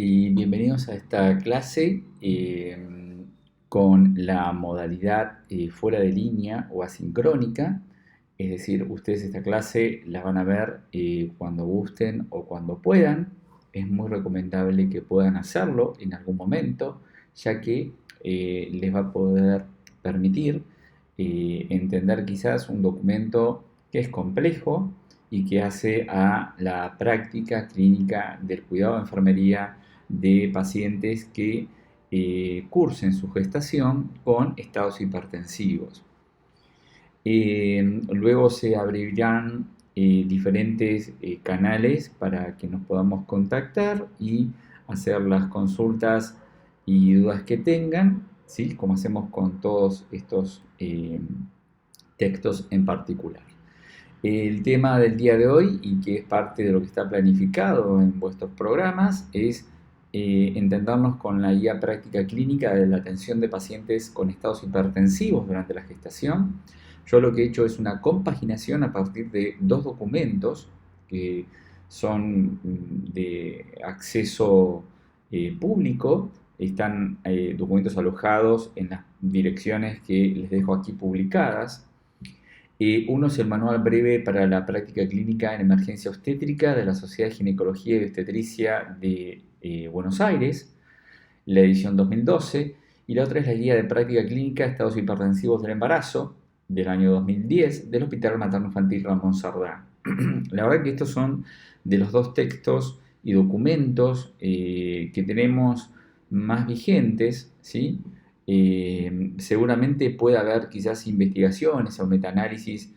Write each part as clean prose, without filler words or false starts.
y bienvenidos a esta clase con la modalidad fuera de línea o asincrónica. Es decir, ustedes esta clase la van a ver cuando gusten o cuando puedan. Es muy recomendable que puedan hacerlo en algún momento, ya que les va a poder permitir entender quizás un documento que es complejo y que hace a la práctica clínica del cuidado de enfermería de pacientes que cursen su gestación con estados hipertensivos. Luego se abrirán diferentes canales para que nos podamos contactar y hacer las consultas y dudas que tengan, ¿sí? Como hacemos con todos estos textos en particular. El tema del día de hoy, y que es parte de lo que está planificado en vuestros programas, es entendernos con la guía práctica clínica de la atención de pacientes con estados hipertensivos durante la gestación. Yo lo que he hecho es una compaginación a partir de dos documentos que son de acceso público. Están documentos alojados en las direcciones que les dejo aquí publicadas. Uno es el Manual Breve para la Práctica Clínica en Emergencia Obstétrica de la Sociedad de Ginecología y Obstetricia de Buenos Aires, la edición 2012, y la otra es la Guía de Práctica Clínica de Estados Hipertensivos del Embarazo, del año 2010, del Hospital Materno Infantil Ramón Sardá. La verdad que estos son de los dos textos y documentos que tenemos más vigentes, ¿sí? Seguramente puede haber quizás investigaciones o metaanálisis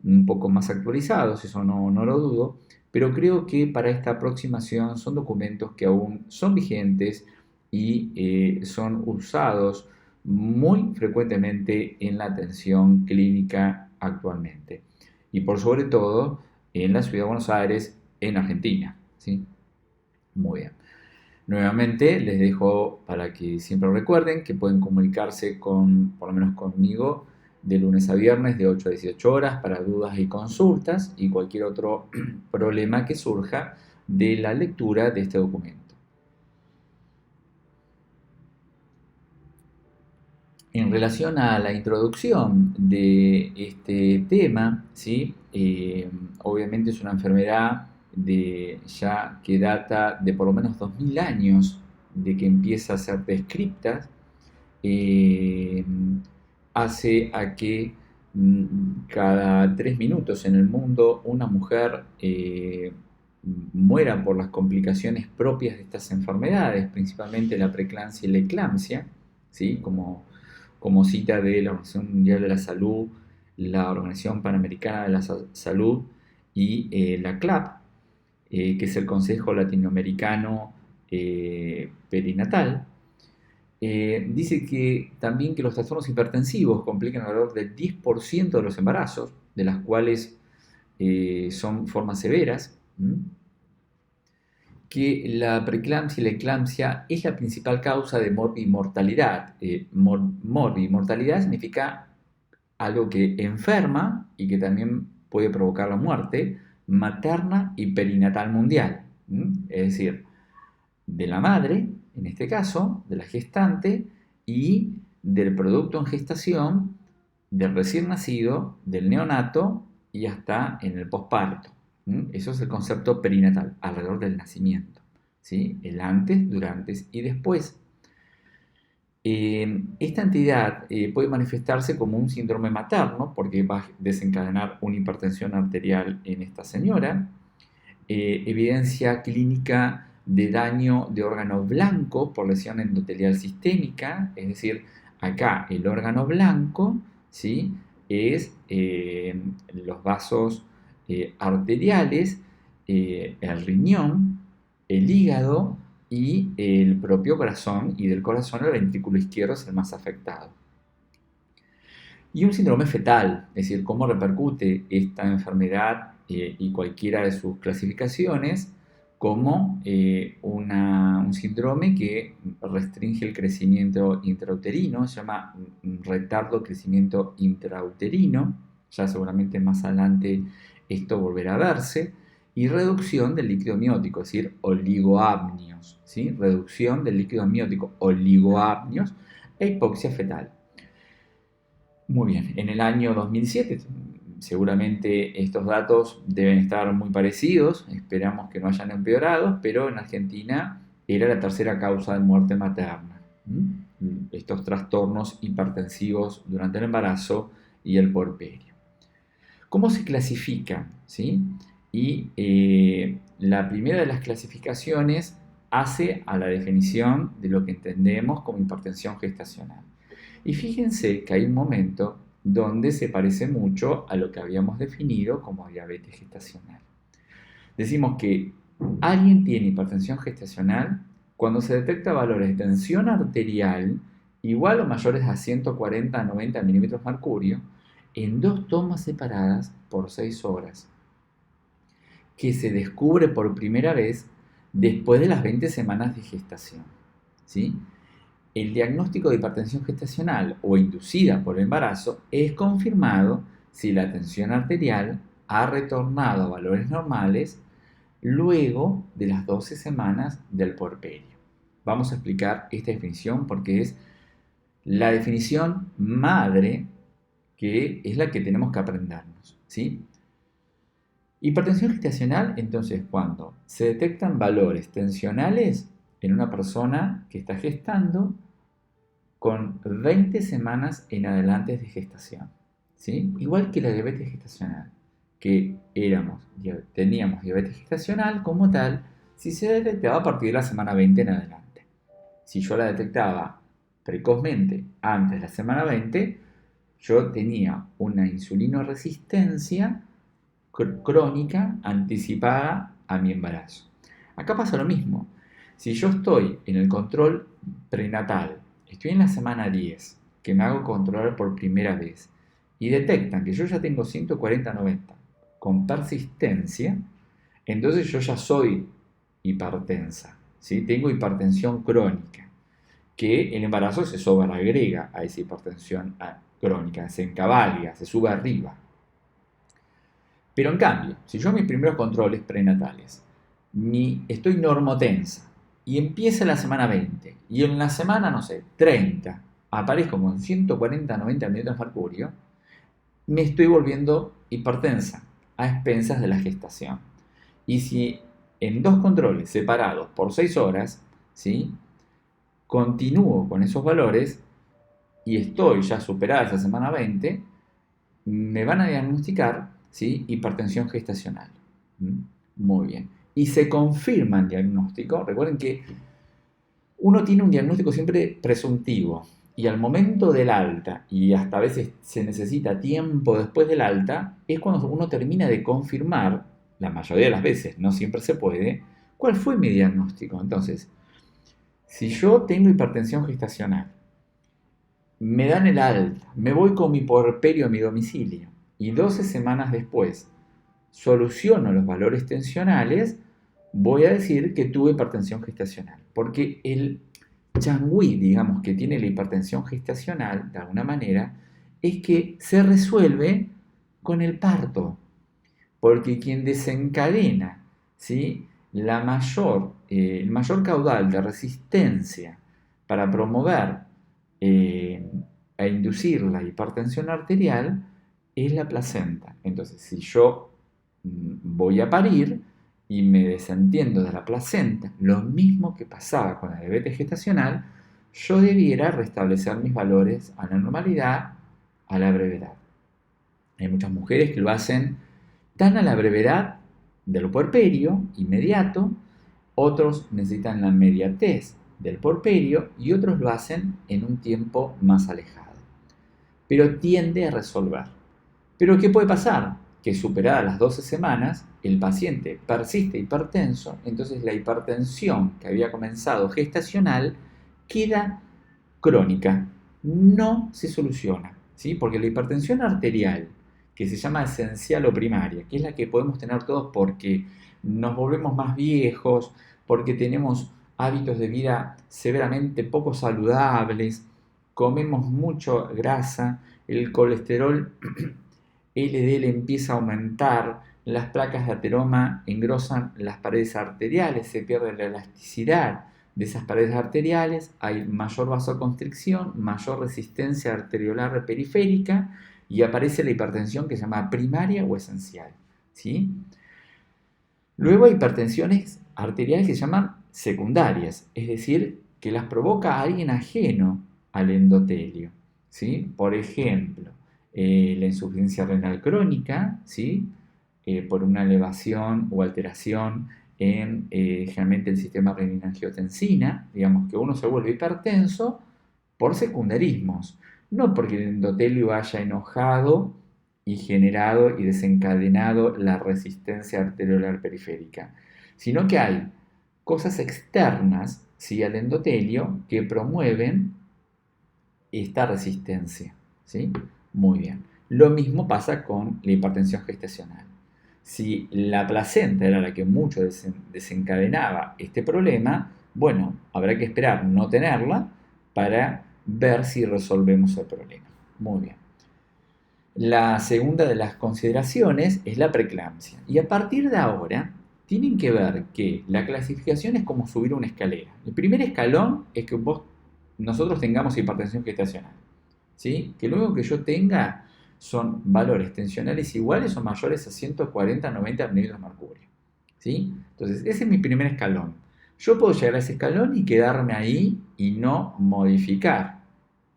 un poco más actualizados, eso no lo dudo, pero creo que para esta aproximación son documentos que aún son vigentes y son usados muy frecuentemente en la atención clínica actualmente. Y por sobre todo en la ciudad de Buenos Aires, en Argentina, ¿sí? Muy bien. Nuevamente les dejo para que siempre recuerden que pueden comunicarse por lo menos conmigo, de lunes a viernes de 8 a 18 horas para dudas y consultas y cualquier otro problema que surja de la lectura de este documento. En relación a la introducción de este tema, ¿sí? Obviamente es una enfermedad que data de por lo menos 2000 años de que empieza a ser descripta. eh, Hace a que cada 3 minutos en el mundo una mujer muera por las complicaciones propias de estas enfermedades, principalmente la preeclampsia y la eclampsia, ¿sí? Como cita de la Organización Mundial de la Salud, la Organización Panamericana de la Salud y la CLAP, que es el Consejo Latinoamericano Perinatal. Dice que también que los trastornos hipertensivos complican alrededor del 10% de los embarazos, de las cuales son formas severas, que la preeclampsia y la eclampsia es la principal causa de morbimortalidad. Morbimortalidad significa algo que enferma y que también puede provocar la muerte materna y perinatal mundial. Es decir, de la madre, en este caso, de la gestante y del producto en gestación, del recién nacido, del neonato y hasta en el posparto. Eso es el concepto perinatal, alrededor del nacimiento, ¿sí? El antes, durante y después. Esta entidad puede manifestarse como un síndrome materno porque va a desencadenar una hipertensión arterial en esta señora, evidencia clínica de daño de órgano blanco por lesión endotelial sistémica, es decir, acá el órgano blanco, ¿sí? Es los vasos arteriales, el riñón, el hígado y el propio corazón, y del corazón el ventrículo izquierdo es el más afectado. Y un síndrome fetal, es decir, cómo repercute esta enfermedad y cualquiera de sus clasificaciones como un síndrome que restringe el crecimiento intrauterino, se llama retardo crecimiento intrauterino, ya seguramente más adelante esto volverá a verse, y reducción del líquido amniótico, es decir, oligoamnios, ¿sí? Reducción del líquido amniótico, oligoamnios e hipoxia fetal. Muy bien, en el año 2007, seguramente estos datos deben estar muy parecidos, esperamos que no hayan empeorado, pero en Argentina era la tercera causa de muerte materna. Estos trastornos hipertensivos durante el embarazo y el puerperio. ¿Cómo se clasifican? ¿Sí? Y la primera de las clasificaciones hace a la definición de lo que entendemos como hipertensión gestacional. Y fíjense que hay un momento donde se parece mucho a lo que habíamos definido como diabetes gestacional. Decimos que alguien tiene hipertensión gestacional cuando se detecta valores de tensión arterial igual o mayores a 140 a 90 milímetros de mercurio en 2 tomas separadas por 6 horas, que se descubre por primera vez después de las 20 semanas de gestación. ¿Sí? El diagnóstico de hipertensión gestacional o inducida por el embarazo es confirmado si la tensión arterial ha retornado a valores normales luego de las 12 semanas del puerperio. Vamos a explicar esta definición porque es la definición madre que es la que tenemos que aprendernos, ¿sí? Hipertensión gestacional, entonces, cuando se detectan valores tensionales en una persona que está gestando con 20 semanas en adelante de gestación, ¿sí? Igual que la diabetes gestacional, que teníamos diabetes gestacional como tal, si se detectaba a partir de la semana 20 en adelante. Si yo la detectaba precozmente antes de la semana 20, yo tenía una insulinoresistencia crónica anticipada a mi embarazo. Acá pasa lo mismo. Si yo estoy en el control prenatal, estoy en la semana 10, que me hago controlar por primera vez, y detectan que yo ya tengo 140-90 con persistencia, entonces yo ya soy hipertensa, ¿sí? Tengo hipertensión crónica, que el embarazo se sobreagrega a esa hipertensión crónica, se encabalga, se sube arriba. Pero en cambio, si yo mis primeros controles prenatales, estoy normotensa y empieza la semana 20 y en la semana, no sé, 30, aparezco con 140-90 milímetros de mercurio, me estoy volviendo hipertensa a expensas de la gestación. Y si en 2 controles separados por 6 horas, ¿sí? Continúo con esos valores y estoy ya superada esa semana 20, me van a diagnosticar, ¿sí? Hipertensión gestacional. Muy bien. Y se confirma el diagnóstico. Recuerden que uno tiene un diagnóstico siempre presuntivo. Y al momento del alta, y hasta a veces se necesita tiempo después del alta, es cuando uno termina de confirmar, la mayoría de las veces, no siempre se puede, cuál fue mi diagnóstico. Entonces, si yo tengo hipertensión gestacional, me dan el alta, me voy con mi puerperio a mi domicilio, y 12 semanas después soluciono los valores tensionales, voy a decir que tuve hipertensión gestacional. Porque el changüí, digamos, que tiene la hipertensión gestacional, de alguna manera, es que se resuelve con el parto. Porque quien desencadena, ¿sí? El mayor caudal de resistencia para promover e inducir la hipertensión arterial es la placenta. Entonces, si yo voy a parir y me desentiendo de la placenta, lo mismo que pasaba con la diabetes gestacional, yo debiera restablecer mis valores a la normalidad, a la brevedad. Hay muchas mujeres que lo hacen tan a la brevedad del puerperio inmediato, otros necesitan la inmediatez del puerperio y otros lo hacen en un tiempo más alejado. Pero tiende a resolver. ¿Pero qué puede pasar? Que superadas las 12 semanas, el paciente persiste hipertenso, entonces la hipertensión que había comenzado gestacional queda crónica, no se soluciona, ¿sí? Porque la hipertensión arterial, que se llama esencial o primaria, que es la que podemos tener todos porque nos volvemos más viejos, porque tenemos hábitos de vida severamente poco saludables, comemos mucha grasa, el colesterol LDL empieza a aumentar, las placas de ateroma engrosan las paredes arteriales, se pierde la elasticidad de esas paredes arteriales, hay mayor vasoconstricción, mayor resistencia arteriolar periférica y aparece la hipertensión que se llama primaria o esencial, ¿sí? Luego hay hipertensiones arteriales que se llaman secundarias, es decir, que las provoca alguien ajeno al endotelio, ¿sí? Por ejemplo, la insuficiencia renal crónica, ¿sí? Por una elevación o alteración en generalmente el sistema renina-angiotensina, digamos que uno se vuelve hipertenso por secundarismos, no porque el endotelio haya enojado y generado y desencadenado la resistencia arteriolar periférica, sino que hay cosas externas, ¿sí?, al endotelio que promueven esta resistencia, ¿sí? Muy bien. Lo mismo pasa con la hipertensión gestacional. Si la placenta era la que mucho desencadenaba este problema, bueno, habrá que esperar no tenerla para ver si resolvemos el problema. Muy bien. La segunda de las consideraciones es la preeclampsia. Y a partir de ahora, tienen que ver que la clasificación es como subir una escalera. El primer escalón es que nosotros tengamos hipertensión gestacional, ¿sí? Que luego que yo tenga son valores tensionales iguales o mayores a 140-90 milímetros de mercurio, ¿sí? Entonces, ese es mi primer escalón. Yo puedo llegar a ese escalón y quedarme ahí y no modificar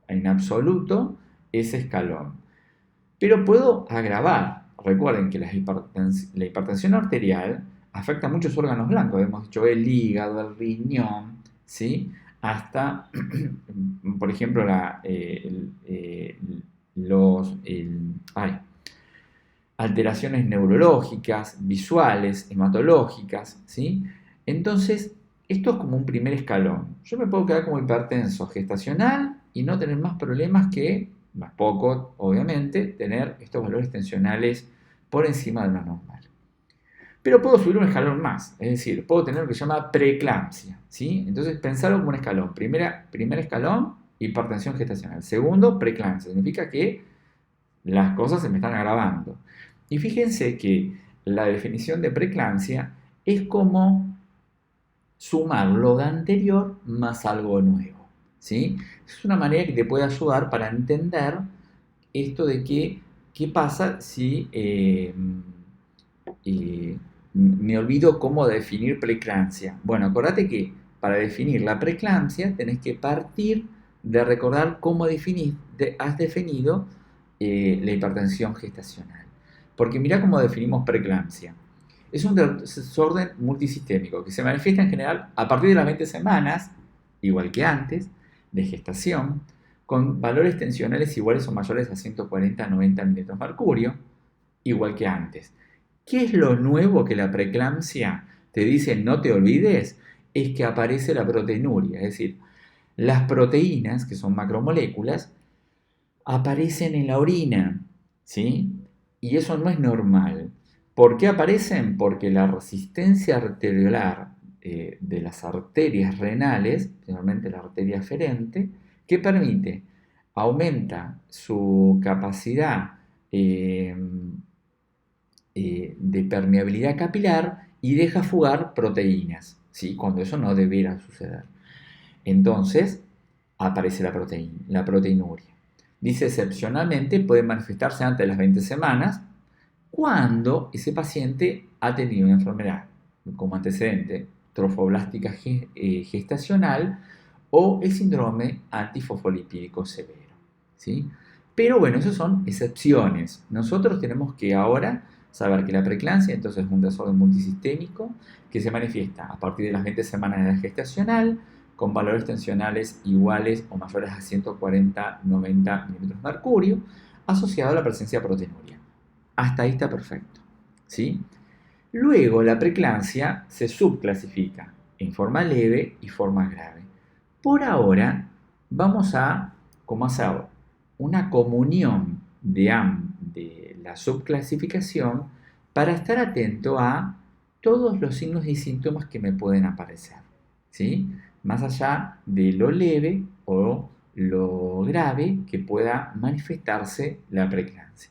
en absoluto ese escalón. Pero puedo agravar. Recuerden que la hipertensión arterial afecta a muchos órganos blancos. Hemos dicho el hígado, el riñón, ¿sí? Hasta, por ejemplo, alteraciones neurológicas, visuales, hematológicas, ¿sí? Entonces, esto es como un primer escalón. Yo me puedo quedar como hipertenso gestacional y no tener más problemas que, más poco, obviamente, tener estos valores tensionales por encima de lo normal. Pero puedo subir un escalón más, es decir, puedo tener lo que se llama preeclampsia, ¿sí? Entonces, pensarlo como un escalón. Primer escalón, hipertensión gestacional. Segundo, preeclampsia. Significa que las cosas se me están agravando. Y fíjense que la definición de preeclampsia es como sumar lo de anterior más algo nuevo, ¿sí? Es una manera que te puede ayudar para entender esto de qué pasa si me olvido cómo definir preeclampsia. Bueno, acordate que para definir la preeclampsia tenés que partir de recordar cómo has definido la hipertensión gestacional. Porque mirá cómo definimos preeclampsia. Es un desorden multisistémico que se manifiesta en general a partir de las 20 semanas, igual que antes, de gestación, con valores tensionales iguales o mayores a 140-90 milímetros de mercurio, igual que antes. ¿Qué es lo nuevo que la preeclampsia te dice no te olvides? Es que aparece la proteinuria, es decir, las proteínas, que son macromoléculas, aparecen en la orina, ¿sí? Y eso no es normal. ¿Por qué aparecen? Porque la resistencia arteriolar de las arterias renales, generalmente la arteria aferente, ¿qué permite? Aumenta su capacidad de permeabilidad capilar y deja fugar proteínas, ¿sí? Cuando eso no debiera suceder. Entonces aparece la proteinuria. Dice, excepcionalmente puede manifestarse antes de las 20 semanas cuando ese paciente ha tenido una enfermedad como antecedente trofoblástica gestacional o el síndrome antifosfolipídico severo, ¿sí? Pero bueno, esas son excepciones. Nosotros tenemos que ahora saber que la preeclampsia entonces es un desorden multisistémico que se manifiesta a partir de las 20 semanas de edad gestacional con valores tensionales iguales o mayores a 140-90 milímetros de mercurio asociado a la presencia de proteinuria. Hasta ahí está perfecto, ¿sí? Luego la preeclampsia se subclasifica en forma leve y forma grave. Por ahora vamos a hacer una comunión de la subclasificación para estar atento a todos los signos y síntomas que me pueden aparecer, ¿sí? Más allá de lo leve o lo grave que pueda manifestarse la preeclampsia.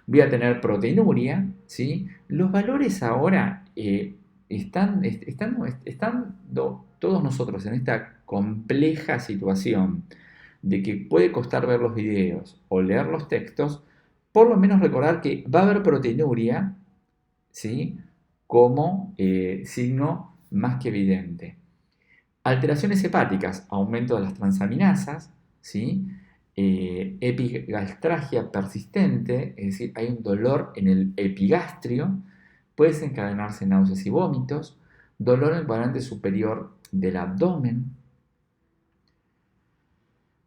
Voy a tener proteinuria, ¿sí? Los valores ahora estando todos nosotros en esta compleja situación de que puede costar ver los videos o leer los textos, por lo menos recordar que va a haber proteinuria, ¿sí? Como signo más que evidente. Alteraciones hepáticas, aumento de las transaminasas, ¿sí? Epigastralgia persistente, es decir, hay un dolor en el epigastrio, puede desencadenarse náuseas y vómitos, dolor en el cuadrante superior del abdomen,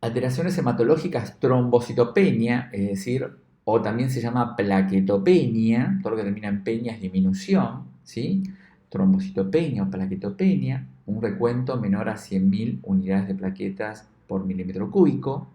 alteraciones hematológicas, trombocitopenia, es decir, o también se llama plaquetopenia, todo lo que termina en peña es disminución, ¿sí? Trombocitopenia o plaquetopenia, un recuento menor a 100.000 unidades de plaquetas por milímetro cúbico,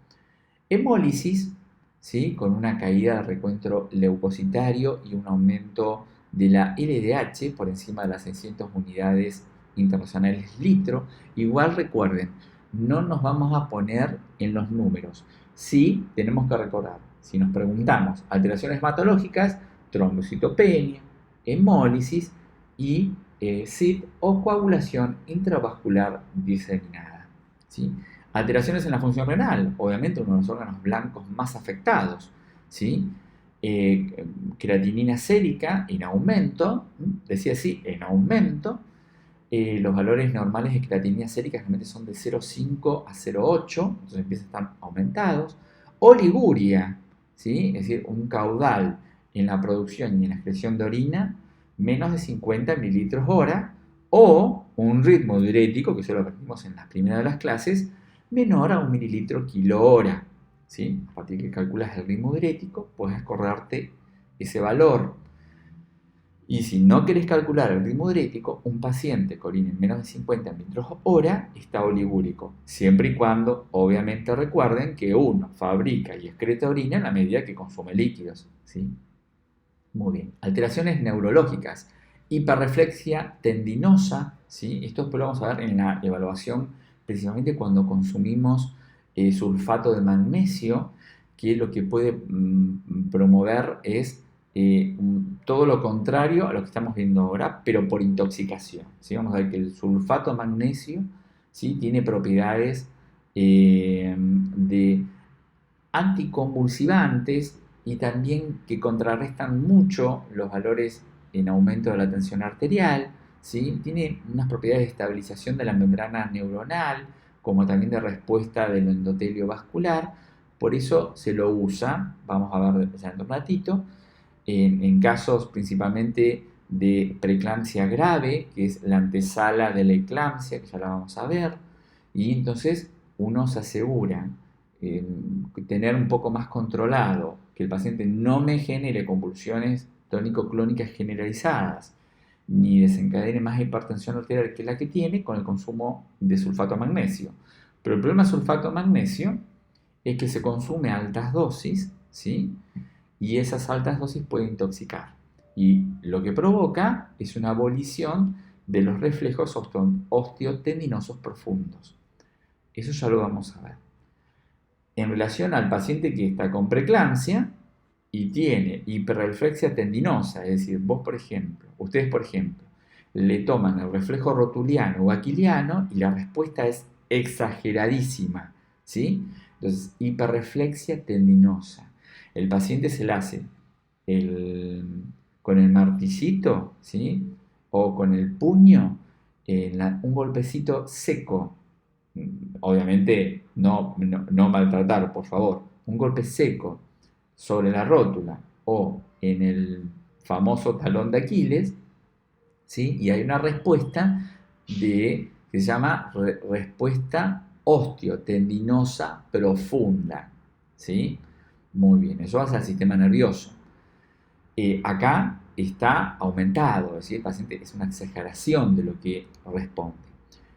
hemólisis, ¿sí? Con una caída del recuento leucocitario y un aumento de la LDH por encima de las 600 unidades internacionales litro. Igual recuerden, no nos vamos a poner en los números. Sí, tenemos que recordar, si nos preguntamos alteraciones hematológicas, trombocitopenia, hemólisis y SID o coagulación intravascular diseminada, ¿sí? Alteraciones en la función renal, obviamente uno de los órganos blancos más afectados, ¿sí? Creatinina sérica en aumento, decía así, en aumento. Los valores normales de creatinina sérica generalmente son de 0,5 a 0,8, entonces empiezan a estar aumentados. Oliguria, ¿sí? Es decir, un caudal en la producción y en la excreción de orina menos de 50 mililitros hora, o un ritmo diurético, que eso lo aprendimos en las primeras de las clases, menor a 1 mililitro kilo hora, ¿sí? A partir de que calculas el ritmo diurético, puedes acordarte ese valor. Y si no querés calcular el ritmo diurético, un paciente que orine en menos de 50 mililitros hora está oligúrico, siempre y cuando, obviamente, recuerden que uno fabrica y excreta orina en la medida que consume líquidos, ¿sí? Muy bien. Alteraciones neurológicas, hiperreflexia tendinosa, ¿sí? Esto después lo vamos a ver en la evaluación, precisamente cuando consumimos sulfato de magnesio, que lo que puede promover es todo lo contrario a lo que estamos viendo ahora, pero por intoxicación, ¿sí? Vamos a ver que el sulfato de magnesio, ¿sí? Tiene propiedades de anticonvulsivantes y también que contrarrestan mucho los valores en aumento de la tensión arterial, ¿sí? Tiene unas propiedades de estabilización de la membrana neuronal, como también de respuesta del endotelio vascular, por eso se lo usa, vamos a ver ya en un ratito, en casos principalmente de preeclampsia grave, que es la antesala de la eclampsia, que ya la vamos a ver, y entonces uno se asegura tener un poco más controlado, que el paciente no me genere convulsiones tónico-clónicas generalizadas, ni desencadene más hipertensión arterial que la que tiene con el consumo de sulfato de magnesio. Pero el problema del sulfato de magnesio es que se consume a altas dosis, ¿sí? Y esas altas dosis pueden intoxicar. Y lo que provoca es una abolición de los reflejos osteotendinosos profundos. Eso ya lo vamos a ver. En relación al paciente que está con preeclampsia y tiene hiperreflexia tendinosa, es decir, ustedes por ejemplo, le toman el reflejo rotuliano o aquiliano y la respuesta es exageradísima, ¿sí? Entonces, hiperreflexia tendinosa. El paciente se la hace con el martillito, ¿sí? O con el puño, un golpecito seco. Obviamente no maltratar, por favor. Un golpe seco sobre la rótula o en el famoso talón de Aquiles, ¿sí? Y hay una respuesta que se llama respuesta osteotendinosa profunda, ¿sí? Muy bien, eso hace al sistema nervioso. Acá está aumentado, es decir, el paciente es una exageración de lo que responde.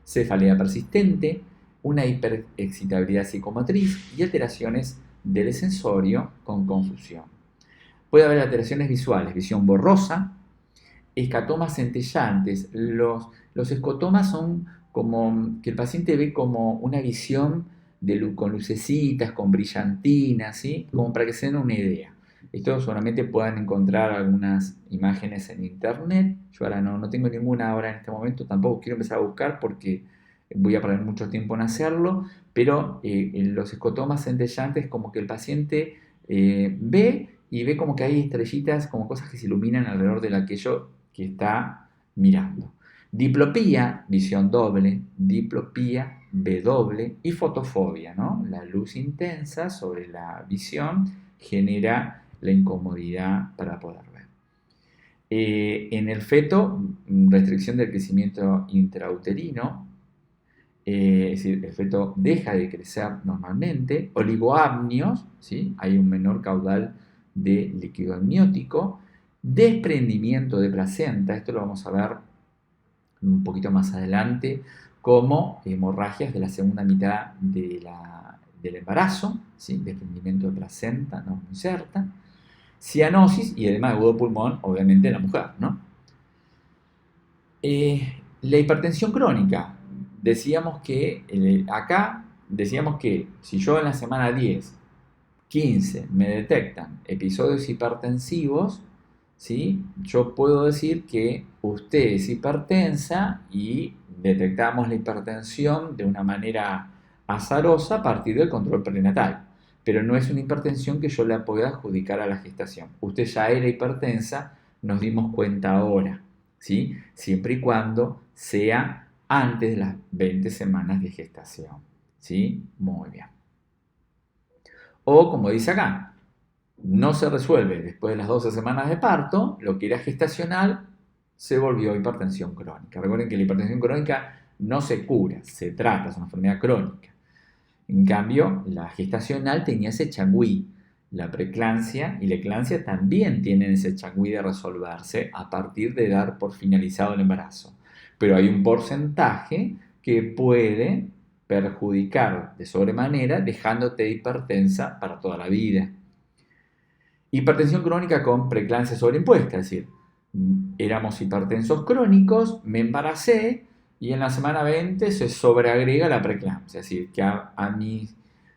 Cefalea persistente, una hiperexcitabilidad psicomotriz y alteraciones del sensorio con confusión. Puede haber alteraciones visuales, visión borrosa, escatomas centellantes. Los escotomas son como que el paciente ve como una visión con lucecitas, con brillantinas, ¿sí? Como para que se den una idea. Esto solamente puedan encontrar algunas imágenes en internet. Yo ahora no tengo ninguna ahora en este momento, tampoco quiero empezar a buscar porque voy a perder mucho tiempo en hacerlo, pero en los escotomas centellantes como que el paciente ve y ve como que hay estrellitas, como cosas que se iluminan alrededor de aquello que está mirando. Diplopía, visión doble, diplopía, B doble y fotofobia, ¿no? La luz intensa sobre la visión genera la incomodidad para poder ver. En el feto, restricción del crecimiento intrauterino, es decir, el feto deja de crecer normalmente, oligoamnios, ¿sí? Hay un menor caudal de líquido amniótico, desprendimiento de placenta, esto lo vamos a ver un poquito más adelante, como hemorragias de la segunda mitad del embarazo, ¿sí? Desprendimiento de placenta no inserta, cianosis y además agudo pulmón, obviamente la mujer, ¿no? La hipertensión crónica, decíamos que si yo en la semana 10, 15 me detectan episodios hipertensivos, ¿sí? Yo puedo decir que usted es hipertensa y detectamos la hipertensión de una manera azarosa a partir del control prenatal. Pero no es una hipertensión que yo la pueda adjudicar a la gestación. Usted ya era hipertensa, nos dimos cuenta ahora, ¿sí? Siempre y cuando sea antes de las 20 semanas de gestación, ¿sí? Muy bien. O como dice acá, no se resuelve después de las 12 semanas de parto, lo que era gestacional se volvió hipertensión crónica. Recuerden que la hipertensión crónica no se cura, se trata, es una enfermedad crónica. En cambio, la gestacional tenía ese changüí. La preeclampsia y la eclampsia también tienen ese changüí de resolverse a partir de dar por finalizado el embarazo. Pero hay un porcentaje que puede perjudicar de sobremanera dejándote hipertensa para toda la vida. Hipertensión crónica con preeclampsia sobreimpuesta, es decir, éramos hipertensos crónicos, me embaracé y en la semana 20 se sobreagrega la preeclampsia, es decir, que a mis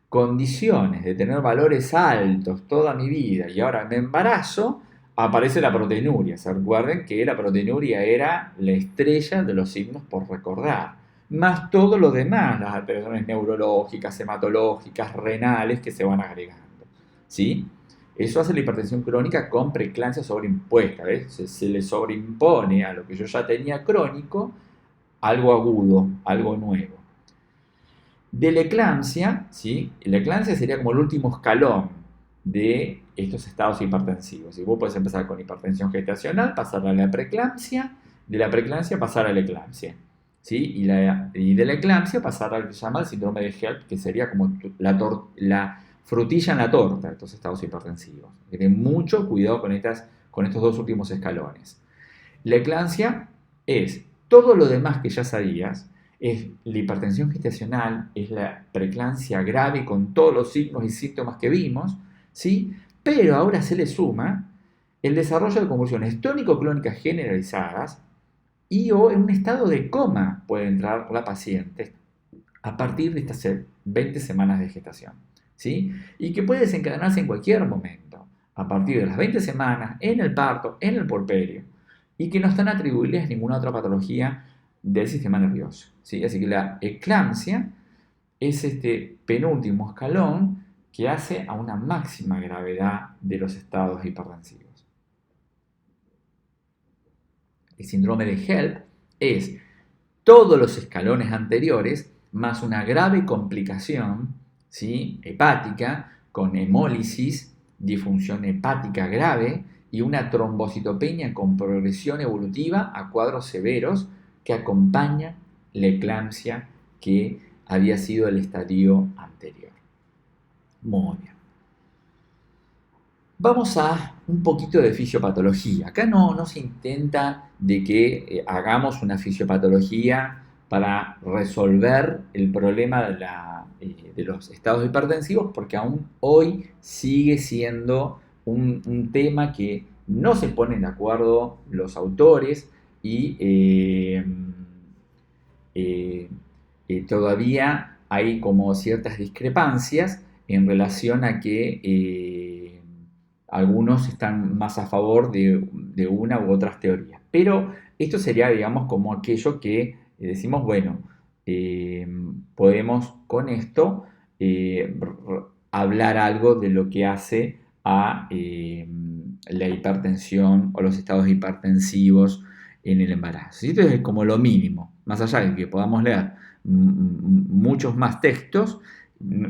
condiciones de tener valores altos toda mi vida y ahora me embarazo, aparece la proteinuria. Se recuerden que la proteinuria era la estrella de los signos por recordar, más todo lo demás, las alteraciones neurológicas, hematológicas, renales que se van agregando, ¿sí? Eso hace la hipertensión crónica con preeclampsia sobreimpuesta, ¿ves? Se le sobreimpone a lo que yo ya tenía crónico algo agudo, algo nuevo. De la eclampsia, ¿sí? La eclampsia sería como el último escalón de estos estados hipertensivos. Y vos podés empezar con hipertensión gestacional, pasar a la preeclampsia, de la preeclampsia pasar a la eclampsia, ¿sí? Y de la eclampsia pasar al que se llama el síndrome de HELP, que sería como la frutilla en la torta de estos estados hipertensivos. Ten mucho cuidado con estos dos últimos escalones. La eclampsia es todo lo demás que ya sabías, es la hipertensión gestacional, es la preeclampsia grave con todos los signos y síntomas que vimos, ¿sí? Pero ahora se le suma el desarrollo de convulsiones tónico-clónicas generalizadas y o en un estado de coma puede entrar la paciente a partir de estas 20 semanas de gestación, ¿sí? Y que puede desencadenarse en cualquier momento, a partir de las 20 semanas, en el parto, en el puerperio, y que no están atribuibles a ninguna otra patología del sistema nervioso, ¿sí? Así que la eclampsia es este penúltimo escalón que hace a una máxima gravedad de los estados hipertensivos. El síndrome de HELP es todos los escalones anteriores más una grave complicación, ¿sí? Hepática con hemólisis, disfunción hepática grave y una trombocitopenia con progresión evolutiva a cuadros severos que acompañan la eclampsia que había sido el estadio anterior. Muy bien. Vamos a un poquito de fisiopatología. Acá no se intenta de que hagamos una fisiopatología para resolver el problema de los estados hipertensivos, porque aún hoy sigue siendo un tema que no se ponen de acuerdo los autores y todavía hay como ciertas discrepancias en relación a que algunos están más a favor de una u otras teorías. Pero esto sería, digamos, como aquello que decimos, bueno, podemos con esto hablar algo de lo que hace a la hipertensión o los estados hipertensivos en el embarazo. Y esto es como lo mínimo, más allá de que podamos leer muchos más textos,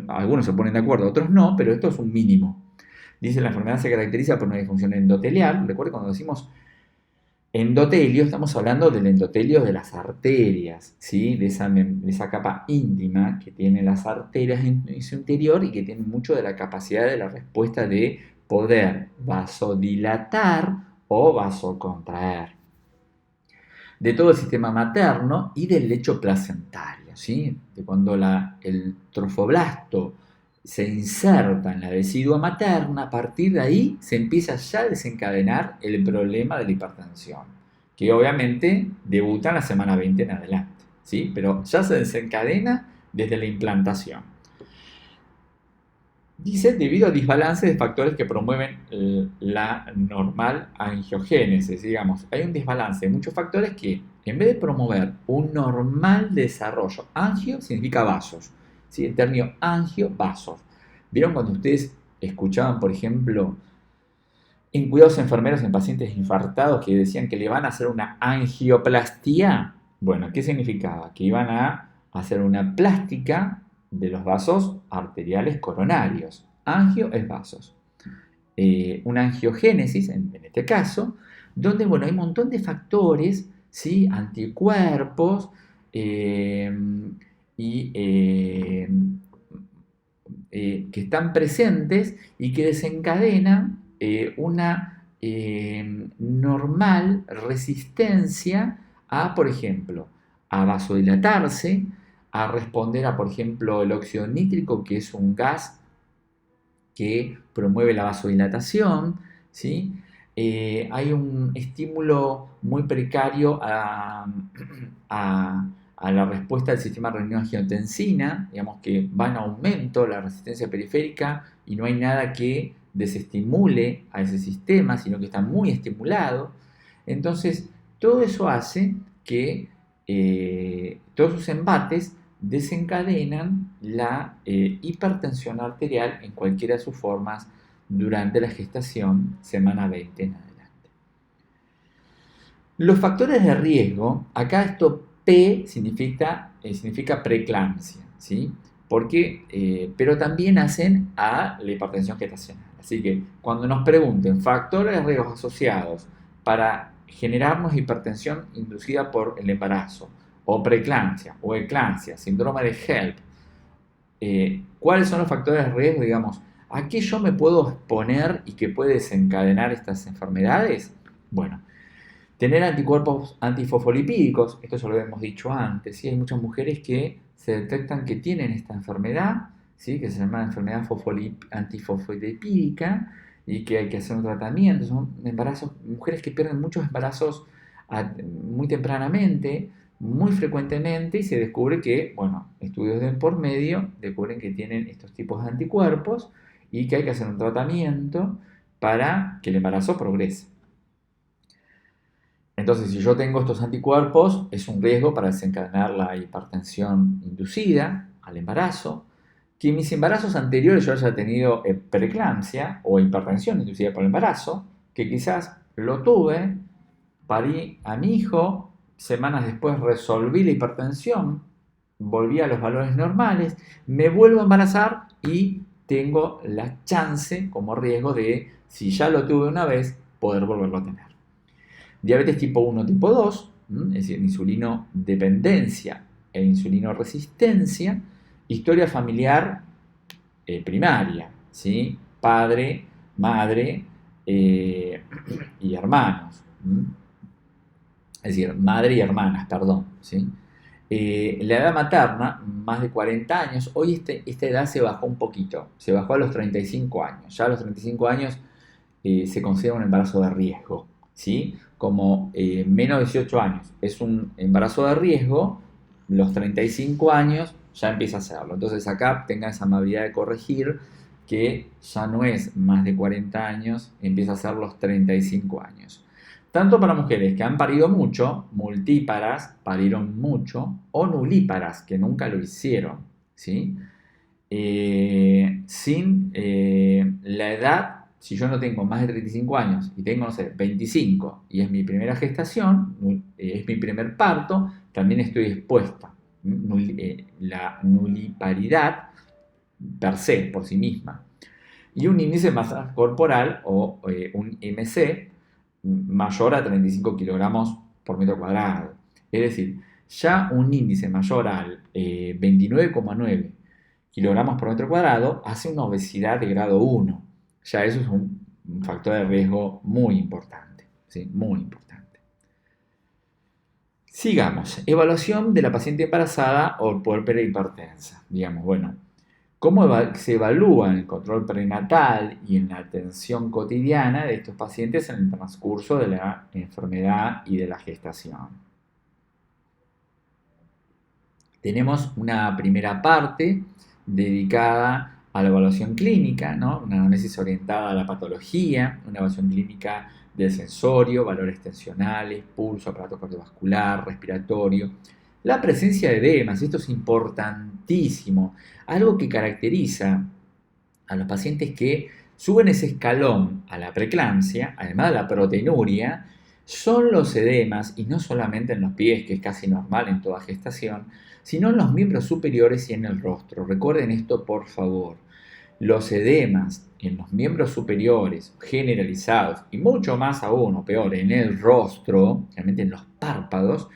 algunos se ponen de acuerdo, otros no, pero esto es un mínimo. Dice, la enfermedad se caracteriza por una disfunción endotelial. Recuerden, cuando decimos endotelio, estamos hablando del endotelio de las arterias, ¿sí? De esa capa íntima que tienen las arterias en su interior y que tienen mucho de la capacidad de la respuesta de poder vasodilatar o vasocontraer. De todo el sistema materno y del lecho placentario, ¿sí? De cuando el trofoblasto se inserta en la decidua materna, a partir de ahí se empieza ya a desencadenar el problema de la hipertensión, que obviamente debuta en la semana 20 en adelante, ¿sí? Pero ya se desencadena desde la implantación. Dice, debido a desbalance de factores que promueven la normal angiogénesis, digamos, hay un desbalance de muchos factores que, en vez de promover un normal desarrollo, angio significa vasos, ¿sí? El término angio, vasos. ¿Vieron cuando ustedes escuchaban, por ejemplo, en cuidados enfermeros en pacientes infartados que decían que le van a hacer una angioplastía? Bueno, ¿qué significaba? Que iban a hacer una plástica de los vasos arteriales coronarios. Angio es vasos. Una angiogénesis, en este caso, donde bueno, hay un montón de factores, ¿sí? Anticuerpos que están presentes y que desencadenan una normal resistencia a, por ejemplo, a vasodilatarse, a responder a, por ejemplo, el óxido nítrico, que es un gas que promueve la vasodilatación, ¿sí? Hay un estímulo muy precario a la respuesta del sistema renina-angiotensina, digamos que va en aumento la resistencia periférica y no hay nada que desestimule a ese sistema, sino que está muy estimulado. Entonces, todo eso hace que todos sus embates desencadenan la hipertensión arterial en cualquiera de sus formas durante la gestación, semana 20 en adelante. Los factores de riesgo, acá esto P significa preeclampsia, ¿sí? Pero también hacen a la hipertensión gestacional. Así que cuando nos pregunten factores de riesgo asociados para generarnos hipertensión inducida por el embarazo, o preeclampsia, o eclampsia, síndrome de HELP, ¿cuáles son los factores de riesgo? Digamos, ¿a qué yo me puedo exponer y que puede desencadenar estas enfermedades? Bueno, tener anticuerpos antifosfolipídicos, esto ya lo hemos dicho antes, ¿sí? Hay muchas mujeres que se detectan que tienen esta enfermedad, ¿sí? Que se llama enfermedad antifosfolipídica y que hay que hacer un tratamiento. Son embarazos, mujeres que pierden muchos embarazos muy tempranamente, muy frecuentemente, y se descubre que, bueno, estudios de por medio descubren que tienen estos tipos de anticuerpos y que hay que hacer un tratamiento para que el embarazo progrese. Entonces, si yo tengo estos anticuerpos, es un riesgo para desencadenar la hipertensión inducida al embarazo. Que en mis embarazos anteriores yo haya tenido preeclampsia o hipertensión inducida por el embarazo, que quizás lo tuve, parí a mi hijo, semanas después resolví la hipertensión, volví a los valores normales, me vuelvo a embarazar y tengo la chance como riesgo de, si ya lo tuve una vez, poder volverlo a tener. Diabetes tipo 1, tipo 2, es decir, insulino dependencia e insulino resistencia, historia familiar primaria, ¿sí? Padre, madre y hermanos. Es decir, madre y hermanas, perdón, ¿sí? La edad materna, más de 40 años, hoy esta edad se bajó un poquito, se bajó a los 35 años. Ya a los 35 años se considera un embarazo de riesgo, ¿sí? Como menos de 18 años es un embarazo de riesgo, los 35 años ya empieza a serlo. Entonces acá tengan esa amabilidad de corregir que ya no es más de 40 años, empieza a ser los 35 años. Tanto para mujeres que han parido mucho, multíparas, parieron mucho, o nulíparas, que nunca lo hicieron, ¿sí? Sin la edad, si yo no tengo más de 35 años y tengo, no sé, 25 y es mi primera gestación, es mi primer parto, también estoy expuesta. La nuliparidad per se, por sí misma. Y un índice de masa corporal o un IMC mayor a 35 kilogramos por metro cuadrado. Es decir, ya un índice mayor al 29,9 kilogramos por metro cuadrado hace una obesidad de grado 1. Ya eso es un factor de riesgo muy importante, ¿sí? Muy importante. Sigamos. Evaluación de la paciente embarazada o puérpera hipertensa. Digamos, bueno, ¿cómo se evalúa en el control prenatal y en la atención cotidiana de estos pacientes en el transcurso de la enfermedad y de la gestación? Tenemos una primera parte dedicada a la evaluación clínica, ¿no? Una análisis orientada a la patología, una evaluación clínica del sensorio, valores tensionales, pulso, aparato cardiovascular, respiratorio, la presencia de edemas. Esto es importantísimo, algo que caracteriza a los pacientes que suben ese escalón a la preeclampsia, además de la proteinuria, son los edemas, y no solamente en los pies, que es casi normal en toda gestación, sino en los miembros superiores y en el rostro. Recuerden esto, por favor. Los edemas en los miembros superiores generalizados, y mucho más aún, o peor, en el rostro, realmente en los párpados,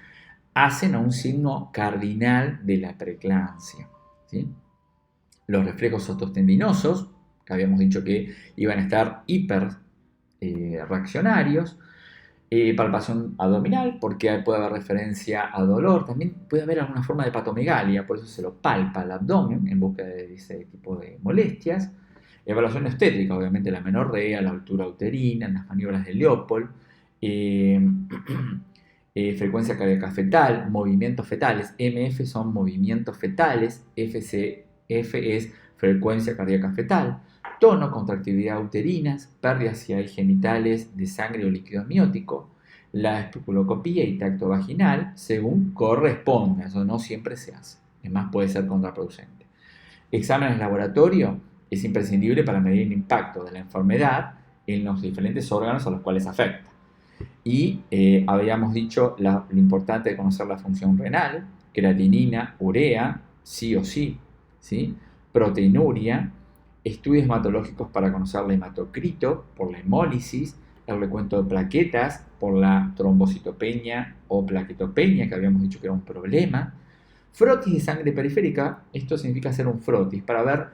hacen a un signo cardinal de la preeclampsia, ¿sí? Los reflejos otostendinosos, que habíamos dicho que iban a estar hiperreaccionarios, palpación abdominal, porque puede haber referencia a dolor, también puede haber alguna forma de patomegalia, por eso se lo palpa el abdomen en busca de ese tipo de molestias. Evaluación obstétrica, obviamente la menorrea, la altura uterina, las maniobras de Leopold, frecuencia cardíaca fetal, movimientos fetales. MF son movimientos fetales, F es frecuencia cardíaca fetal, tono, contractividad uterinas, pérdidas si hay genitales de sangre o líquido amniótico, la especulocopía y tacto vaginal, según corresponda. Eso no siempre se hace, es más, puede ser contraproducente. Exámenes de laboratorio es imprescindible para medir el impacto de la enfermedad en los diferentes órganos a los cuales afecta. Y habíamos dicho lo importante de conocer la función renal, creatinina, urea, sí o sí, ¿sí? Proteinuria, estudios hematológicos para conocer la hematocrito por la hemólisis, el recuento de plaquetas por la trombocitopenia o plaquetopenia, que habíamos dicho que era un problema. Frotis de sangre periférica, esto significa hacer un frotis para ver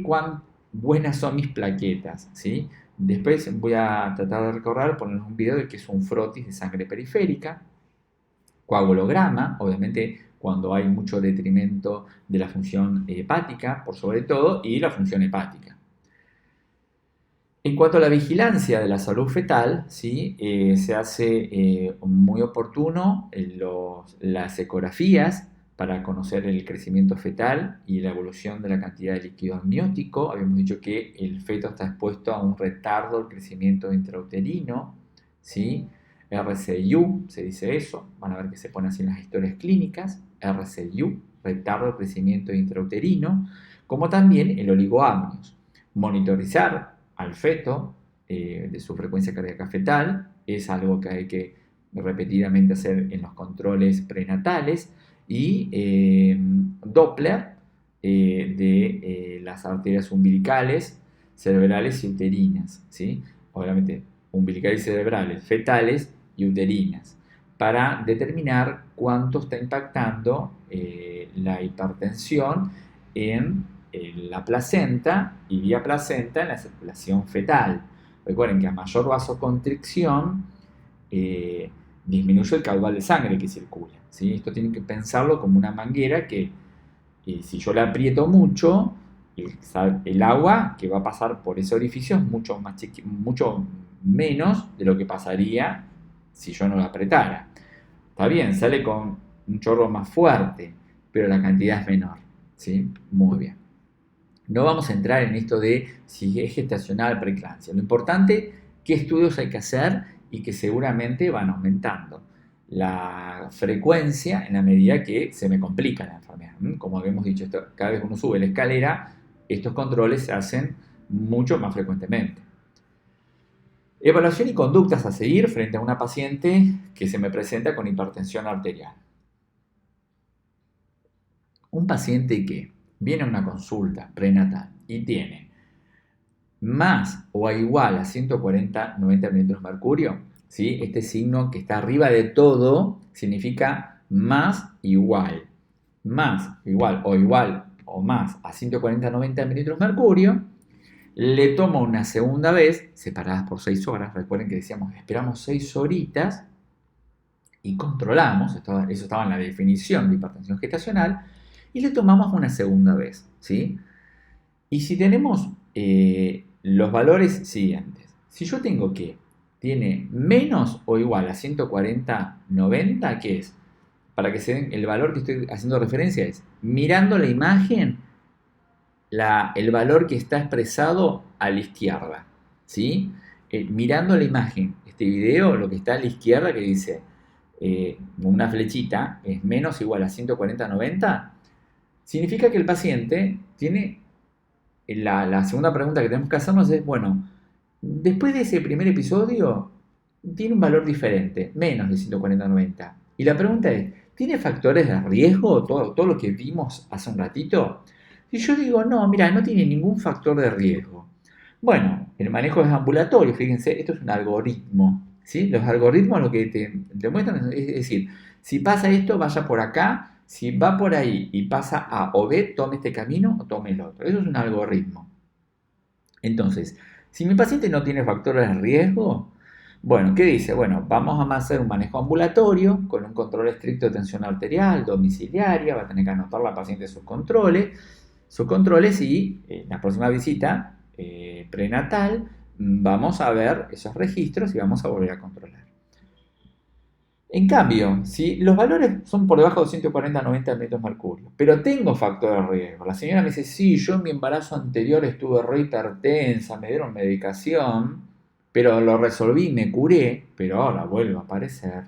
cuán buenas son mis plaquetas, ¿sí? Después voy a tratar de recordar, poner un video de qué es un frotis de sangre periférica. Coagulograma, obviamente cuando hay mucho detrimento de la función hepática, por sobre todo, y la función hepática. En cuanto a la vigilancia de la salud fetal, ¿sí? Se hace muy oportuno las ecografías para conocer el crecimiento fetal y la evolución de la cantidad de líquido amniótico. Habíamos dicho que el feto está expuesto a un retardo del crecimiento intrauterino, ¿sí? RCIU, se dice eso, van a ver que se pone así en las historias clínicas, RCIU, retardo del crecimiento intrauterino, como también el oligoamnios. Monitorizar al feto de su frecuencia cardíaca fetal es algo que hay que repetidamente hacer en los controles prenatales, y Doppler de las arterias umbilicales, cerebrales y uterinas, ¿sí? Obviamente umbilicales y cerebrales, fetales y uterinas, para determinar cuánto está impactando la hipertensión en la placenta y vía placenta en la circulación fetal. Recuerden que a mayor vasoconstricción disminuye el caudal de sangre que circula, ¿sí? Esto tienen que pensarlo como una manguera que si yo la aprieto mucho, el agua que va a pasar por ese orificio es mucho menos de lo que pasaría si yo no la apretara. Está bien, sale con un chorro más fuerte, pero la cantidad es menor, ¿sí? Muy bien. No vamos a entrar en esto de si es gestacional, preeclampsia. Lo importante, qué estudios hay que hacer y que seguramente van aumentando la frecuencia en la medida que se me complica la enfermedad. Como habíamos dicho, cada vez que uno sube la escalera, estos controles se hacen mucho más frecuentemente. Evaluación y conductas a seguir frente a una paciente que se me presenta con hipertensión arterial. Un paciente que viene a una consulta prenatal y tiene más o igual a 140-90 milímetros de mercurio, ¿sí? Este signo que está arriba de todo significa más, igual o más a 140-90 milímetros de mercurio. Le tomo una segunda vez, separadas por 6 horas. Recuerden que decíamos, esperamos 6 horitas y controlamos, eso estaba en la definición de hipertensión gestacional, y le tomamos una segunda vez, ¿sí? Y si tenemos los valores siguientes, si yo tengo que tiene menos o igual a 140-90, ¿qué es? Para que se den el valor que estoy haciendo referencia es, mirando la imagen, el valor que está expresado a la izquierda, ¿sí? Mirando la imagen, este video, lo que está a la izquierda que dice una flechita, es menos o igual a 140-90, significa que el paciente tiene, la segunda pregunta que tenemos que hacernos es, bueno, después de ese primer episodio, tiene un valor diferente, menos de 140-90. Y la pregunta es, ¿tiene factores de riesgo todo lo que vimos hace un ratito? Si yo digo, no, mira, no tiene ningún factor de riesgo. Bueno, el manejo es ambulatorio, fíjense, esto es un algoritmo, ¿sí? Los algoritmos lo que te muestran es decir, si pasa esto, vaya por acá, si va por ahí y pasa A o B, tome este camino o tome el otro. Eso es un algoritmo. Entonces, si mi paciente no tiene factores de riesgo, bueno, ¿qué dice? Bueno, vamos a hacer un manejo ambulatorio con un control estricto de tensión arterial, domiciliaria, va a tener que anotar la paciente sus controles y en la próxima visita prenatal vamos a ver esos registros y vamos a volver a controlar. En cambio, si los valores son por debajo de 140-90 milímetros de mercurio, pero tengo factor de riesgo, la señora me dice, sí, yo en mi embarazo anterior estuve re hipertensa, me dieron medicación, pero lo resolví, me curé, pero ahora vuelve a aparecer.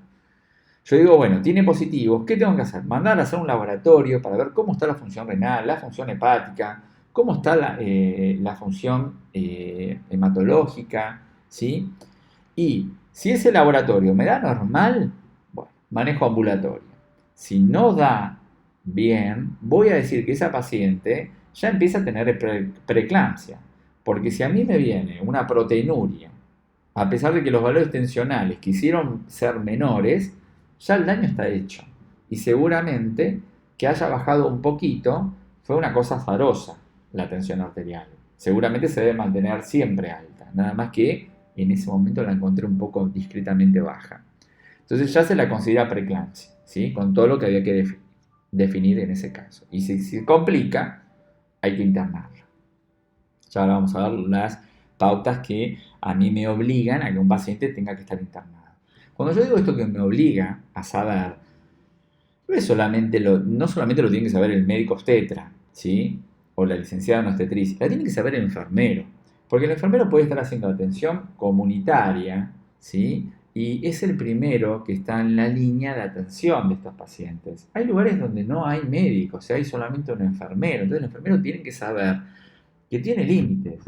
Yo digo, bueno, tiene positivos, ¿qué tengo que hacer? Mandar a hacer un laboratorio para ver cómo está la función renal, la función hepática, cómo está la función hematológica, ¿sí? Y si ese laboratorio me da normal, bueno, manejo ambulatorio. Si no da bien, voy a decir que esa paciente ya empieza a tener preeclampsia. Porque si a mí me viene una proteinuria, a pesar de que los valores tensionales quisieron ser menores, ya el daño está hecho. Y seguramente que haya bajado un poquito fue una cosa azarosa la tensión arterial. Seguramente se debe mantener siempre alta, nada más que en ese momento la encontré un poco discretamente baja. Entonces ya se la considera preeclampsia, ¿sí? Con todo lo que había que definir en ese caso. Y si se complica, hay que internarla. Ya ahora vamos a ver las pautas que a mí me obligan a que un paciente tenga que estar internado. Cuando yo digo esto que me obliga a saber, no solamente lo tiene que saber el médico obstetra, ¿sí? O la licenciada en obstetricia, la tiene que saber el enfermero. Porque el enfermero puede estar haciendo atención comunitaria, ¿sí? Y es el primero que está en la línea de atención de estos pacientes. Hay lugares donde no hay médicos, hay solamente un enfermero. Entonces el enfermero tiene que saber que tiene límites.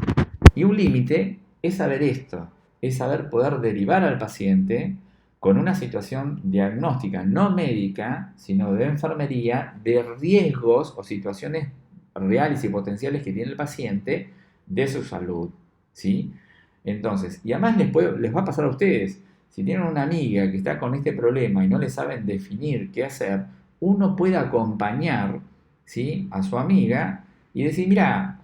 Y un límite es saber esto, es saber poder derivar al paciente con una situación diagnóstica, no médica, sino de enfermería, de riesgos o situaciones reales y potenciales que tiene el paciente de su salud, ¿sí? Entonces, y además les va a pasar a ustedes, si tienen una amiga que está con este problema y no le saben definir qué hacer, uno puede acompañar, ¿sí?, a su amiga y decir, mira,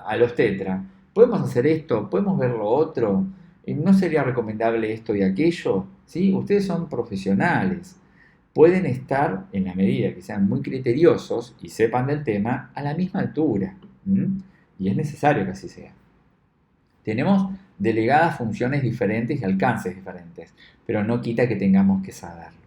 al obstetra, podemos hacer esto, podemos ver lo otro, ¿no sería recomendable esto y aquello? ¿Sí? Ustedes son profesionales, pueden estar, en la medida que sean muy criteriosos y sepan del tema, a la misma altura. Y es necesario que así sea. Tenemos delegadas funciones diferentes y alcances diferentes, pero no quita que tengamos que saberlo.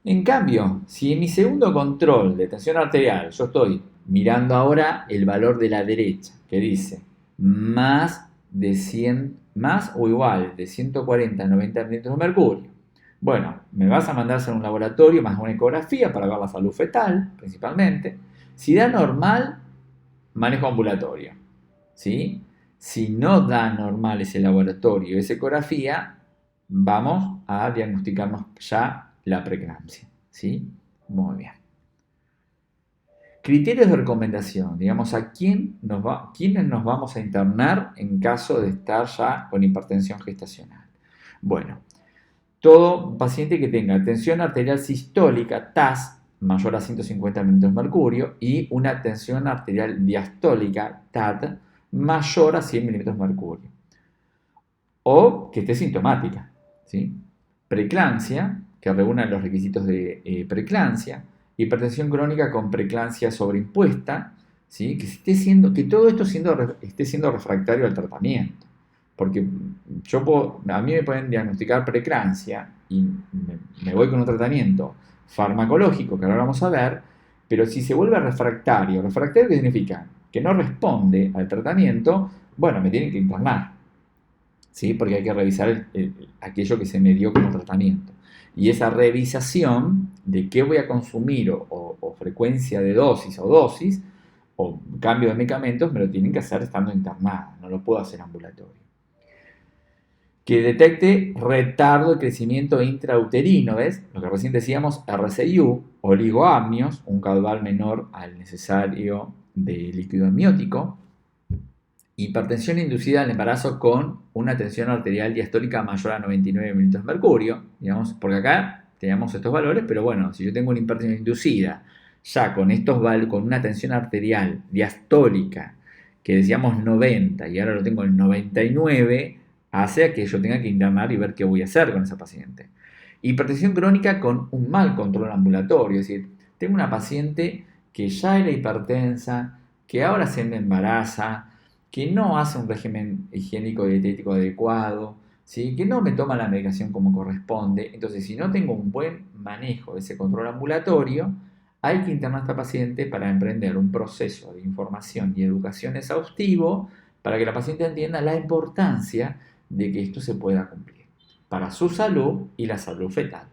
En cambio, si en mi segundo control de tensión arterial yo estoy mirando ahora el valor de la derecha, que dice más de 100, más o igual de 140 a 90 milímetros de mercurio. Bueno, me vas a mandar a hacer un laboratorio más una ecografía para ver la salud fetal, principalmente. Si da normal, manejo ambulatorio, ¿sí? Si no da normal ese laboratorio, esa ecografía, vamos a diagnosticarnos ya la preeclampsia, ¿sí? Muy bien. Criterios de recomendación, digamos, quiénes nos vamos a internar en caso de estar ya con hipertensión gestacional. Bueno, todo paciente que tenga tensión arterial sistólica, TAS, mayor a 150 milímetros de mercurio, y una tensión arterial diastólica, TAT, mayor a 100 milímetros de mercurio. O que esté sintomática, ¿sí? Preeclampsia, que reúna los requisitos de preeclampsia, hipertensión crónica con preeclampsia sobreimpuesta, ¿sí? Que todo esto esté siendo refractario al tratamiento. Porque a mí me pueden diagnosticar preeclampsia y me voy con un tratamiento farmacológico, que ahora vamos a ver, pero si se vuelve refractario, ¿refractario qué significa? Que no responde al tratamiento, bueno, me tienen que internar, ¿sí? Porque hay que revisar aquello que se me dio como tratamiento. Y esa revisación de qué voy a consumir o frecuencia de dosis o cambio de medicamentos me lo tienen que hacer estando internada, no lo puedo hacer ambulatorio. Que detecte retardo de crecimiento intrauterino, ¿ves? Lo que recién decíamos, RCIU, oligoamnios, un caudal menor al necesario de líquido amniótico, hipertensión inducida al embarazo con una tensión arterial diastólica mayor a 99 milímetros de mercurio, digamos, porque acá tenemos estos valores, pero bueno, si yo tengo una hipertensión inducida ya con una tensión arterial diastólica que decíamos 90 y ahora lo tengo en 99, hace que yo tenga que internar y ver qué voy a hacer con esa paciente. Hipertensión crónica con un mal control ambulatorio, es decir, tengo una paciente que ya era hipertensa, que ahora se me embaraza, que no hace un régimen higiénico dietético adecuado, ¿sí? Que no me toma la medicación como corresponde. Entonces, si no tengo un buen manejo de ese control ambulatorio, hay que internar a esta paciente para emprender un proceso de información y educación exhaustivo para que la paciente entienda la importancia de que esto se pueda cumplir para su salud y la salud fetal.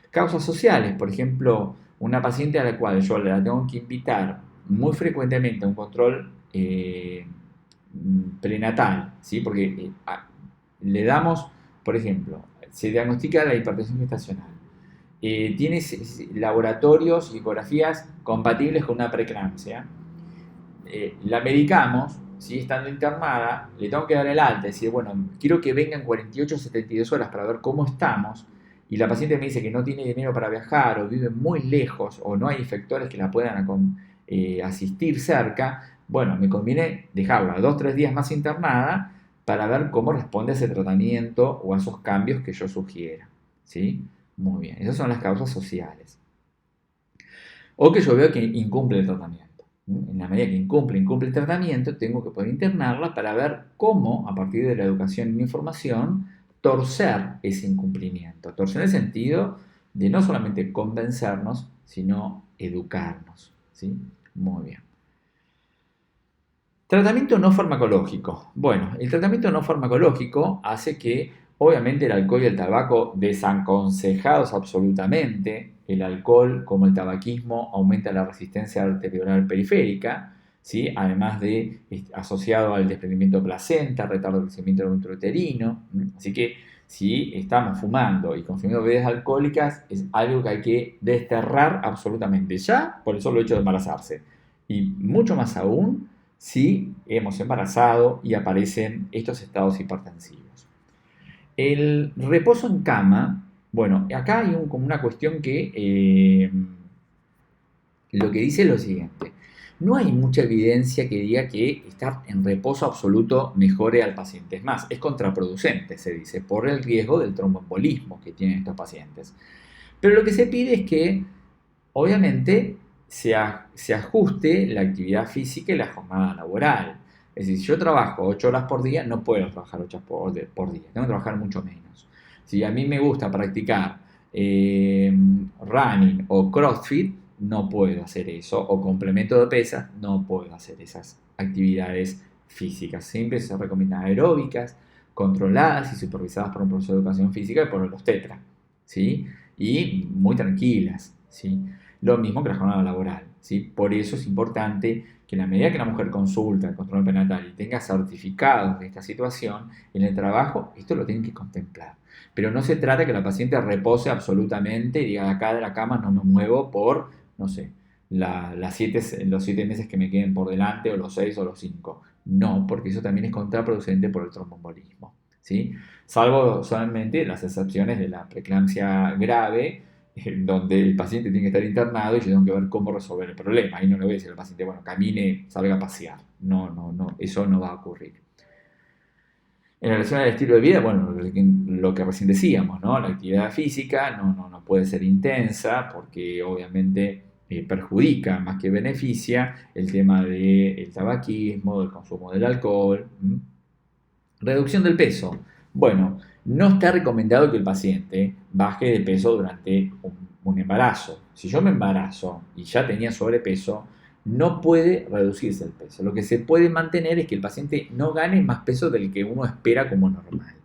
Causas sociales, por ejemplo, una paciente a la cual yo la tengo que invitar muy frecuentemente a un control prenatal, ¿sí? Porque le damos, por ejemplo, se diagnostica la hipertensión gestacional, tiene laboratorios y ecografías compatibles con una preeclampsia, la medicamos, ¿sí? Estando internada, le tengo que dar el alta, decir, bueno, quiero que venga en 48 o 72 horas para ver cómo estamos, y la paciente me dice que no tiene dinero para viajar o vive muy lejos o no hay efectores que la puedan asistir cerca, bueno, me conviene dejarla 2-3 días más internada para ver cómo responde a ese tratamiento o a esos cambios que yo sugiera, ¿sí? Muy bien, esas son las causas sociales. O que yo veo que incumple el tratamiento. En la medida que incumple el tratamiento, tengo que poder internarla para ver cómo, a partir de la educación y la información, torcer ese incumplimiento. Torcer en el sentido de no solamente convencernos, sino educarnos, ¿sí? Muy bien. Tratamiento no farmacológico. Bueno, el tratamiento no farmacológico hace que, obviamente, el alcohol y el tabaco, desaconsejados absolutamente, el alcohol como el tabaquismo aumenta la resistencia arterial periférica, ¿sí? Además de asociado al desprendimiento de placenta, retardo de crecimiento intrauterino. Así que si estamos fumando y consumiendo bebidas alcohólicas, es algo que hay que desterrar absolutamente ya por el solo hecho de embarazarse. Y mucho más aún si hemos embarazado y aparecen estos estados hipertensivos. El reposo en cama, bueno, acá hay como una cuestión que lo que dice es lo siguiente. No hay mucha evidencia que diga que estar en reposo absoluto mejore al paciente. Es más, es contraproducente, se dice, por el riesgo del tromboembolismo que tienen estos pacientes. Pero lo que se pide es que, obviamente, se ajuste la actividad física y la jornada laboral. Es decir, si yo trabajo 8 horas por día, no puedo trabajar 8 horas por día, tengo que trabajar mucho menos. Si a mí me gusta practicar running o CrossFit, no puedo hacer eso, o complemento de pesas, no puedo hacer esas actividades físicas. Siempre se recomiendan aeróbicas, controladas y supervisadas por un profesor de educación física y por los tetra, ¿sí? Y muy tranquilas, ¿sí? Lo mismo que la jornada laboral, ¿sí? Por eso es importante que en la medida que la mujer consulta el control prenatal y tenga certificados de esta situación, en el trabajo esto lo tienen que contemplar. Pero no se trata que la paciente repose absolutamente y diga, acá de la cama no me muevo por, no sé, los 7 meses que me queden por delante, o los 6 o los 5. No, porque eso también es contraproducente por el tromboembolismo, ¿sí? Salvo solamente las excepciones de la preeclampsia grave, donde el paciente tiene que estar internado y yo tengo que ver cómo resolver el problema. Ahí no le voy a decir al paciente, bueno, camine, salga a pasear. No, no, no, eso no va a ocurrir. En relación al estilo de vida, bueno, lo que recién decíamos, ¿no? La actividad física no puede ser intensa porque obviamente perjudica más que beneficia el tema del tabaquismo, del consumo del alcohol. Reducción del peso. Bueno, no está recomendado que el paciente baje de peso durante un embarazo. Si yo me embarazo y ya tenía sobrepeso, no puede reducirse el peso. Lo que se puede mantener es que el paciente no gane más peso del que uno espera como normal.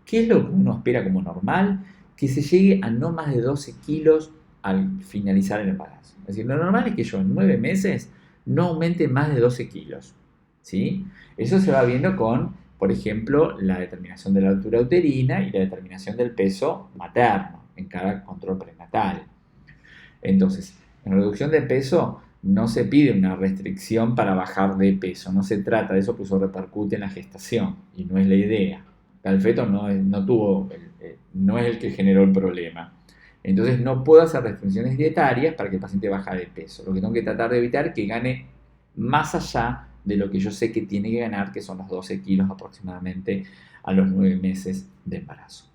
¿Qué es lo que uno espera como normal? Que se llegue a no más de 12 kilos al finalizar el embarazo. Es decir, lo normal es que yo en 9 meses no aumente más de 12 kilos. ¿Sí? Eso se va viendo con, por ejemplo, la determinación de la altura uterina y la determinación del peso materno en cada control prenatal. Entonces, en reducción de peso no se pide una restricción para bajar de peso, no se trata de eso, pues eso repercute en la gestación y no es la idea. El feto no es el que generó el problema. Entonces no puedo hacer restricciones dietarias para que el paciente baje de peso. Lo que tengo que tratar de evitar es que gane más allá de lo que yo sé que tiene que ganar, que son los 12 kilos aproximadamente a los 9 meses de embarazo.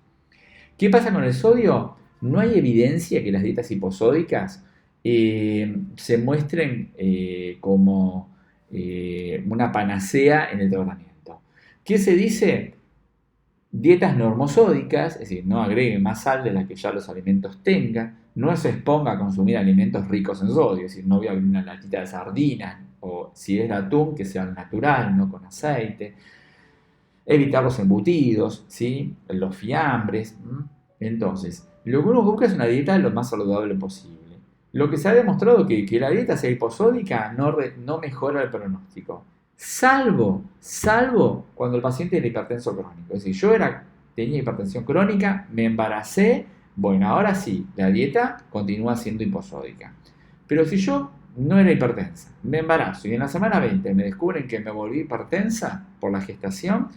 ¿Qué pasa con el sodio? No hay evidencia que las dietas hiposódicas se muestren como una panacea en el tratamiento. ¿Qué se dice? Dietas normosódicas, es decir, no agregue más sal de la que ya los alimentos tengan, no se exponga a consumir alimentos ricos en sodio, es decir, no voy a abrir una latita de sardinas, o si es de atún, que sea natural, no con aceite. Evitar los embutidos, ¿sí? Los fiambres. Entonces, lo que uno busca es una dieta lo más saludable posible. Lo que se ha demostrado que la dieta sea hiposódica no mejora el pronóstico. Salvo cuando el paciente era hipertenso crónico. Es decir, tenía hipertensión crónica, me embaracé, bueno, ahora sí, la dieta continúa siendo hiposódica. Pero si yo no era hipertensa, me embarazo y en la semana 20 me descubren que me volví hipertensa por la gestación,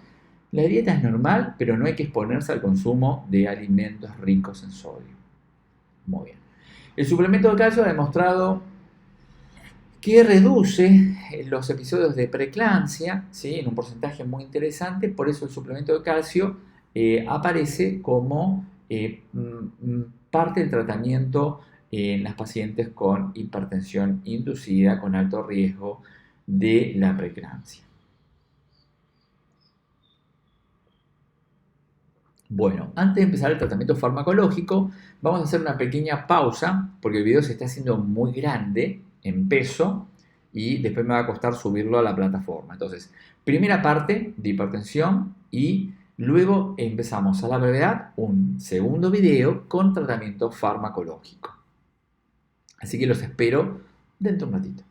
la dieta es normal, pero no hay que exponerse al consumo de alimentos ricos en sodio. Muy bien. El suplemento de calcio ha demostrado que reduce los episodios de preeclampsia, ¿sí? En un porcentaje muy interesante, por eso el suplemento de calcio aparece como parte del tratamiento en las pacientes con hipertensión inducida con alto riesgo de la preeclampsia. Bueno, antes de empezar el tratamiento farmacológico, vamos a hacer una pequeña pausa porque el video se está haciendo muy grande en peso y después me va a costar subirlo a la plataforma. Entonces, primera parte de hipertensión y luego empezamos a la brevedad un segundo video con tratamiento farmacológico. Así que los espero dentro de un ratito.